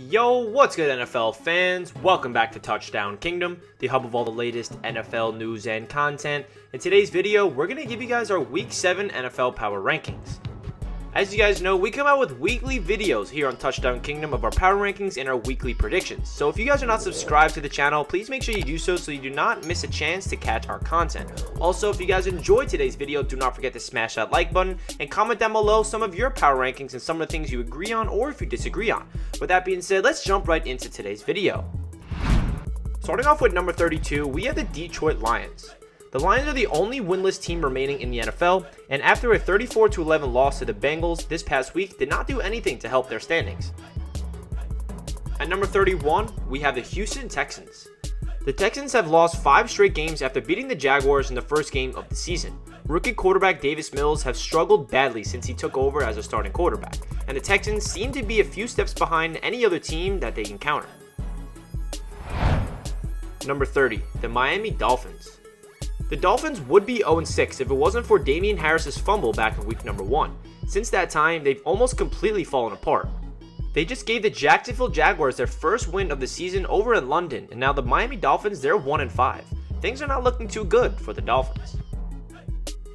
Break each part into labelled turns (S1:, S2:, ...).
S1: Yo, what's good NFL fans? Welcome back to Touchdown Kingdom, the hub of all the latest NFL news and content. In today's video, we're going to give you guys our Week 7 NFL Power Rankings. As you guys know, we come out with weekly videos here on Touchdown Kingdom of our power rankings and our weekly predictions. So if you guys are not subscribed to the channel, please make sure you do so you do not miss a chance to catch our content. Also, if you guys enjoyed today's video, do not forget to smash that like button and comment down below some of your power rankings and some of the things you agree on or if you disagree on. With that being said, let's jump right into today's video. Starting off with number 32, we have the Detroit Lions. The Lions are the only winless team remaining in the NFL, and after a 34-11 loss to the Bengals this past week, did not do anything to help their standings. At number 31, we have the Houston Texans. The Texans have lost 5 straight games after beating the Jaguars in the first game of the season. Rookie quarterback Davis Mills has struggled badly since he took over as a starting quarterback, and the Texans seem to be a few steps behind any other team that they encounter. Number 30, the Miami Dolphins. The Dolphins would be 0-6 if it wasn't for Damian Harris's fumble back in week number 1. Since that time, they've almost completely fallen apart. They just gave the Jacksonville Jaguars their first win of the season over in London, and now the Miami Dolphins, they're 1-5. Things are not looking too good for the Dolphins.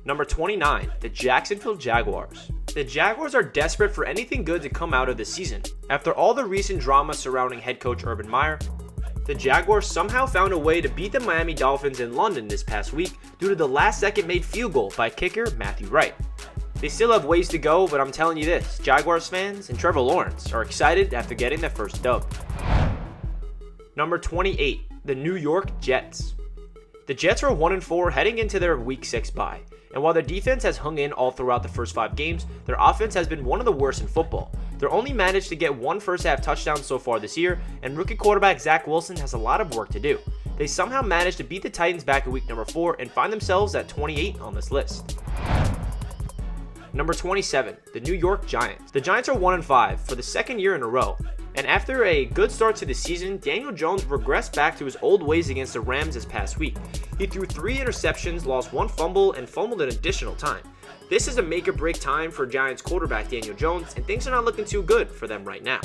S1: Number 29, the Jacksonville Jaguars. The Jaguars are desperate for anything good to come out of the season. After all the recent drama surrounding head coach Urban Meyer, the Jaguars somehow found a way to beat the Miami Dolphins in London this past week due to the last-second made field goal by kicker Matthew Wright. They still have ways to go, but I'm telling you this, Jaguars fans and Trevor Lawrence are excited after getting their first dub. Number 28, the New York Jets. The Jets are 1-4 heading into their Week 6 bye, and while their defense has hung in all throughout the first 5 games, their offense has been one of the worst in football. They're only managed to get one first-half touchdown so far this year, and rookie quarterback Zach Wilson has a lot of work to do. They somehow managed to beat the Titans back in week number 4 and find themselves at 28 on this list. Number 27, the New York Giants. The Giants are 1-5 for the second year in a row, and after a good start to the season, Daniel Jones regressed back to his old ways against the Rams this past week. He threw 3 interceptions, lost 1 fumble, and fumbled an additional time. This is a make-or-break time for Giants quarterback Daniel Jones, and things are not looking too good for them right now.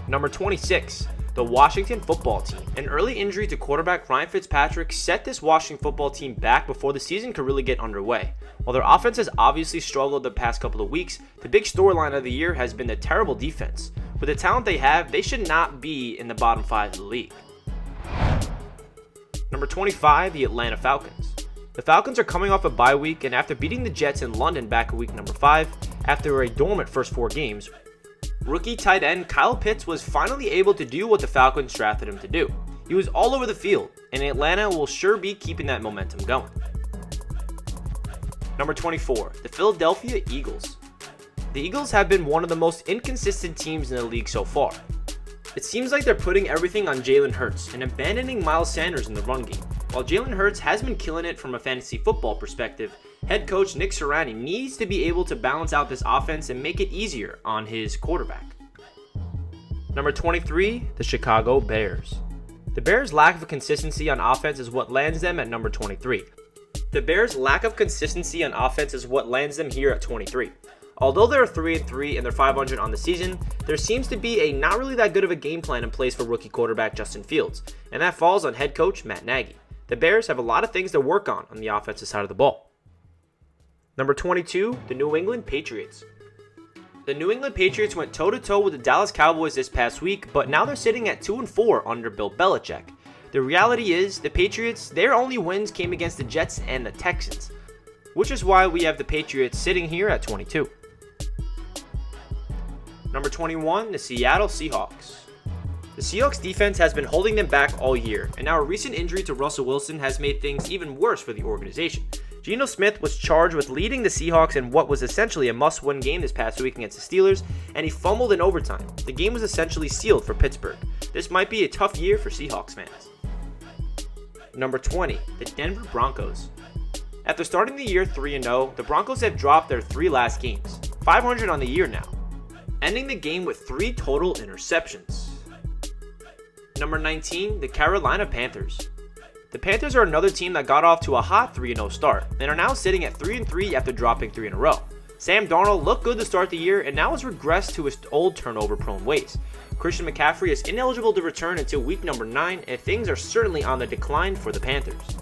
S1: Number 26, the Washington Football Team. An early injury to quarterback Ryan Fitzpatrick set this Washington Football Team back before the season could really get underway. While their offense has obviously struggled the past couple of weeks, the big storyline of the year has been the terrible defense. With the talent they have, they should not be in the bottom 5 of the league. Number 25, the Atlanta Falcons. The Falcons are coming off a bye week, and after beating the Jets in London back in week number 5, after a dormant first 4 games, rookie tight end Kyle Pitts was finally able to do what the Falcons drafted him to do. He was all over the field, and Atlanta will sure be keeping that momentum going. Number 24, the Philadelphia Eagles. The Eagles have been one of the most inconsistent teams in the league so far. It seems like they're putting everything on Jalen Hurts and abandoning Miles Sanders in the run game. While Jalen Hurts has been killing it from a fantasy football perspective, head coach Nick Sirianni needs to be able to balance out this offense and make it easier on his quarterback. Number 23, the Chicago Bears. The Bears' lack of consistency on offense is what lands them at number 23. The Bears' lack of consistency on offense is what lands them here at 23. Although they're 3-3 and they're 500 on the season, there seems to be a not really that good of a game plan in place for rookie quarterback Justin Fields, and that falls on head coach Matt Nagy. The Bears have a lot of things to work on the offensive side of the ball. Number 22, the New England Patriots. The New England Patriots went toe-to-toe with the Dallas Cowboys this past week, but now they're sitting at 2-4 under Bill Belichick. The reality is, the Patriots, their only wins came against the Jets and the Texans, which is why we have the Patriots sitting here at 22. Number 21, the Seattle Seahawks. The Seahawks defense has been holding them back all year, and now a recent injury to Russell Wilson has made things even worse for the organization. Geno Smith was charged with leading the Seahawks in what was essentially a must-win game this past week against the Steelers, and he fumbled in overtime. The game was essentially sealed for Pittsburgh. This might be a tough year for Seahawks fans. Number 20, the Denver Broncos. After starting the year 3-0, the Broncos have dropped their 3 last games, 500 on the year now, ending the game with 3 total interceptions. Number 19, the Carolina Panthers. The Panthers are another team that got off to a hot 3-0 start and are now sitting at 3-3 after dropping 3 in a row. Sam Darnold looked good to start the year and now has regressed to his old turnover-prone ways. Christian McCaffrey is ineligible to return until week number 9, and things are certainly on the decline for the Panthers.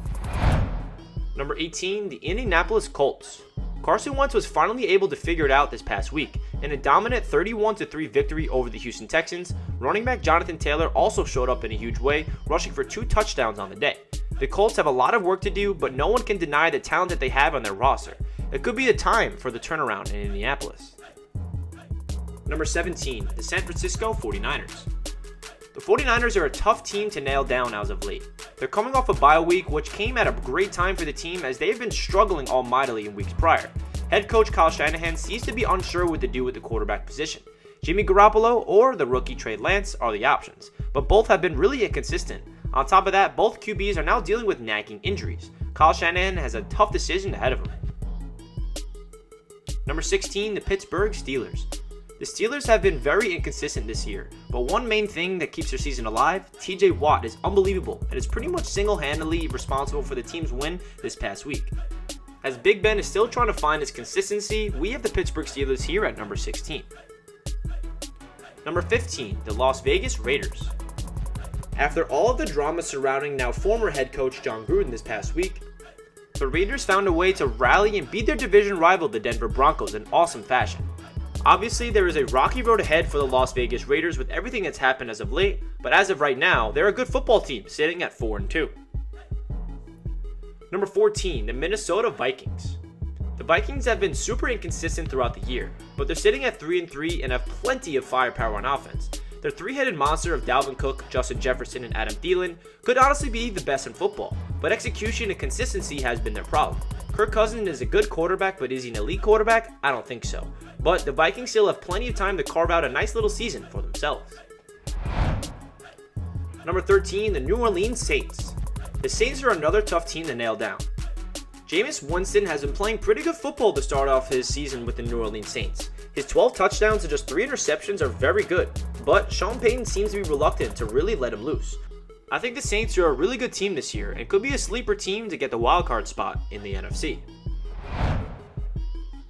S1: Number 18, the Indianapolis Colts. Carson Wentz was finally able to figure it out this past week. In a dominant 31-3 victory over the Houston Texans, running back Jonathan Taylor also showed up in a huge way, rushing for 2 touchdowns on the day. The Colts have a lot of work to do, but no one can deny the talent that they have on their roster. It could be the time for the turnaround in Indianapolis. Number 17, the San Francisco 49ers. The 49ers are a tough team to nail down as of late. They're coming off a bye week, which came at a great time for the team as they've been struggling all mightily in weeks prior. Head coach Kyle Shanahan seems to be unsure what to do with the quarterback position. Jimmy Garoppolo or the rookie Trey Lance are the options, but both have been really inconsistent. On top of that, both QBs are now dealing with nagging injuries. Kyle Shanahan has a tough decision ahead of him. Number 16, the Pittsburgh Steelers. The Steelers have been very inconsistent this year, but one main thing that keeps their season alive, TJ Watt, is unbelievable and is pretty much single-handedly responsible for the team's win this past week. As Big Ben is still trying to find his consistency, we have the Pittsburgh Steelers here at number 16. Number 15, the Las Vegas Raiders. After all of the drama surrounding now former head coach John Gruden this past week, the Raiders found a way to rally and beat their division rival, the Denver Broncos, in awesome fashion. Obviously, there is a rocky road ahead for the Las Vegas Raiders with everything that's happened as of late, but as of right now, they're a good football team sitting at 4-2. Number 14, the Minnesota Vikings. The Vikings have been super inconsistent throughout the year, but they're sitting at 3-3 and have plenty of firepower on offense. Their three-headed monster of Dalvin Cook, Justin Jefferson, and Adam Thielen could honestly be the best in football, but execution and consistency has been their problem. Kirk Cousins is a good quarterback, but is he an elite quarterback? I don't think so. But the Vikings still have plenty of time to carve out a nice little season for themselves. Number 13, the New Orleans Saints. The Saints are another tough team to nail down. Jameis Winston has been playing pretty good football to start off his season with the New Orleans Saints. His 12 touchdowns and just 3 interceptions are very good, but Sean Payton seems to be reluctant to really let him loose. I think the Saints are a really good team this year and could be a sleeper team to get the wildcard spot in the NFC.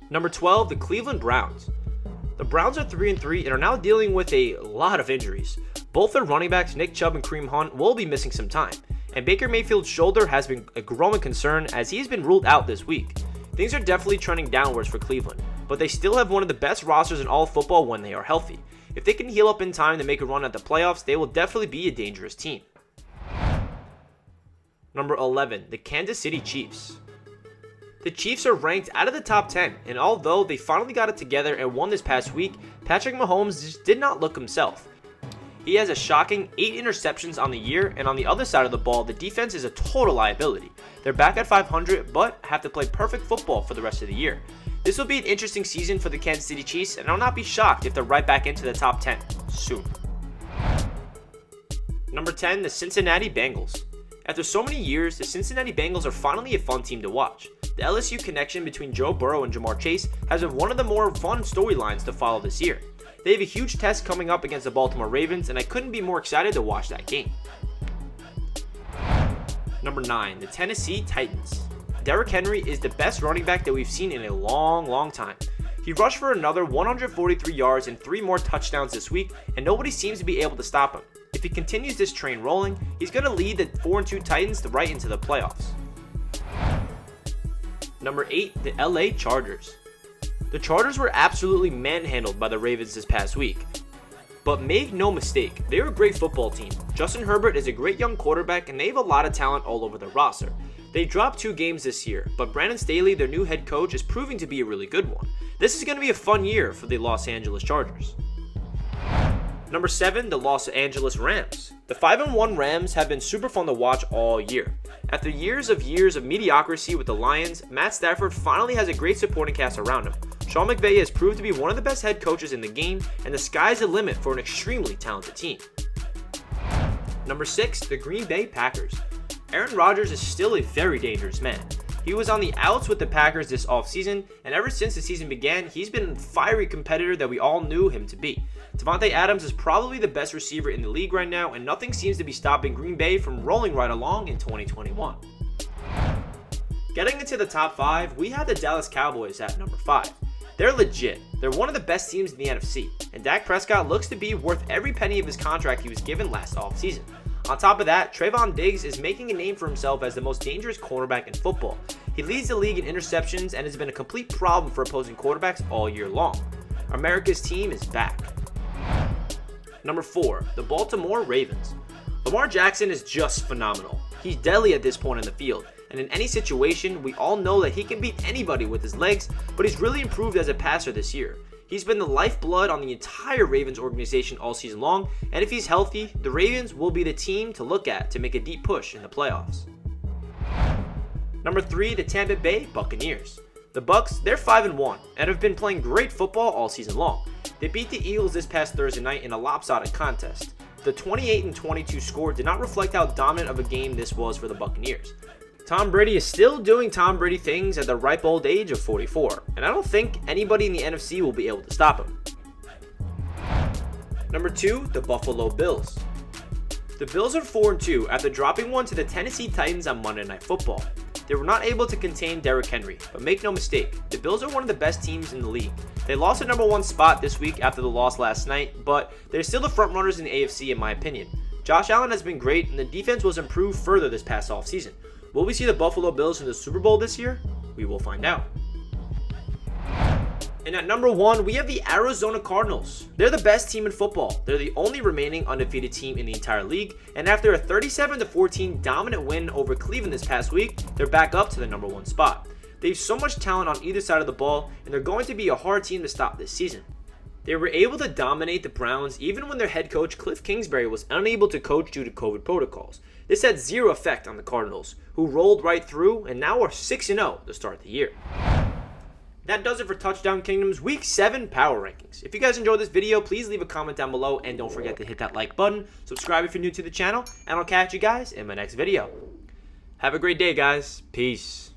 S1: Number 12, the Cleveland Browns. The Browns are 3-3 and are now dealing with a lot of injuries. Both their running backs, Nick Chubb and Kareem Hunt, will be missing some time, and Baker Mayfield's shoulder has been a growing concern as he has been ruled out this week. Things are definitely trending downwards for Cleveland, but they still have one of the best rosters in all of football when they are healthy. If they can heal up in time to make a run at the playoffs, they will definitely be a dangerous team. Number 11, the Kansas City Chiefs. The Chiefs are ranked out of the top 10, and although they finally got it together and won this past week, Patrick Mahomes just did not look himself. He has a shocking 8 interceptions on the year, and on the other side of the ball, the defense is a total liability. They're back at 500, but have to play perfect football for the rest of the year. This will be an interesting season for the Kansas City Chiefs, and I'll not be shocked if they're right back into the top 10 soon. Number 10, the Cincinnati Bengals. After so many years, the Cincinnati Bengals are finally a fun team to watch. The LSU connection between Joe Burrow and Jamar Chase has been one of the more fun storylines to follow this year. They have a huge test coming up against the Baltimore Ravens, and I couldn't be more excited to watch that game. Number 9, the Tennessee Titans. Derrick Henry is the best running back that we've seen in a long time. He rushed for another 143 yards and 3 more touchdowns this week, and nobody seems to be able to stop him. If he continues this train rolling, he's going to lead the 4-2 Titans right into the playoffs. Number 8, the LA Chargers. The Chargers were absolutely manhandled by the Ravens this past week. But make no mistake, they're a great football team. Justin Herbert is a great young quarterback and they have a lot of talent all over their roster. They dropped 2 games this year, but Brandon Staley, their new head coach, is proving to be a really good one. This is going to be a fun year for the Los Angeles Chargers. Number 7, the Los Angeles Rams. The 5-1 Rams have been super fun to watch all year. After years of mediocrity with the Lions, Matt Stafford finally has a great supporting cast around him. Sean McVay has proved to be one of the best head coaches in the game, and the sky's the limit for an extremely talented team. Number 6, the Green Bay Packers. Aaron Rodgers is still a very dangerous man. He was on the outs with the Packers this offseason, and ever since the season began, he's been a fiery competitor that we all knew him to be. Davante Adams is probably the best receiver in the league right now, and nothing seems to be stopping Green Bay from rolling right along in 2021. Getting into the top 5, we have the Dallas Cowboys at number 5. They're legit. They're one of the best teams in the NFC, and Dak Prescott looks to be worth every penny of his contract he was given last offseason. On top of that, Trayvon Diggs is making a name for himself as the most dangerous cornerback in football. He leads the league in interceptions and has been a complete problem for opposing quarterbacks all year long. America's team is back. Number 4, the Baltimore Ravens. Lamar Jackson is just phenomenal. He's deadly at this point in the field, and in any situation, we all know that he can beat anybody with his legs, but he's really improved as a passer this year. He's been the lifeblood on the entire Ravens organization all season long, and if he's healthy, the Ravens will be the team to look at to make a deep push in the playoffs. Number 3, the Tampa Bay Buccaneers. The Bucs, they're 5-1 and have been playing great football all season long. They beat the Eagles this past Thursday night in a lopsided contest. The 28-22 score did not reflect how dominant of a game this was for the Buccaneers. Tom Brady is still doing Tom Brady things at the ripe old age of 44, and I don't think anybody in the NFC will be able to stop him. Number 2, the Buffalo Bills. The Bills are 4-2 after dropping one to the Tennessee Titans on Monday Night Football. They were not able to contain Derrick Henry, but make no mistake, the Bills are one of the best teams in the league. They lost the number 1 spot this week after the loss last night, but they're still the front runners in the AFC in my opinion. Josh Allen has been great, and the defense was improved further this past offseason. Will we see the Buffalo Bills in the Super Bowl this year? We will find out. And at number 1, we have the Arizona Cardinals. They're the best team in football. They're the only remaining undefeated team in the entire league, and after a 37-14 dominant win over Cleveland this past week, they're back up to the number 1 spot. They have so much talent on either side of the ball, and they're going to be a hard team to stop this season. They were able to dominate the Browns even when their head coach Cliff Kingsbury was unable to coach due to COVID protocols. This had zero effect on the Cardinals, who rolled right through and now are 6-0 to start the year. That does it for Touchdown Kingdom's Week 7 Power Rankings. If you guys enjoyed this video, please leave a comment down below and don't forget to hit that like button, subscribe if you're new to the channel, and I'll catch you guys in my next video. Have a great day, guys. Peace.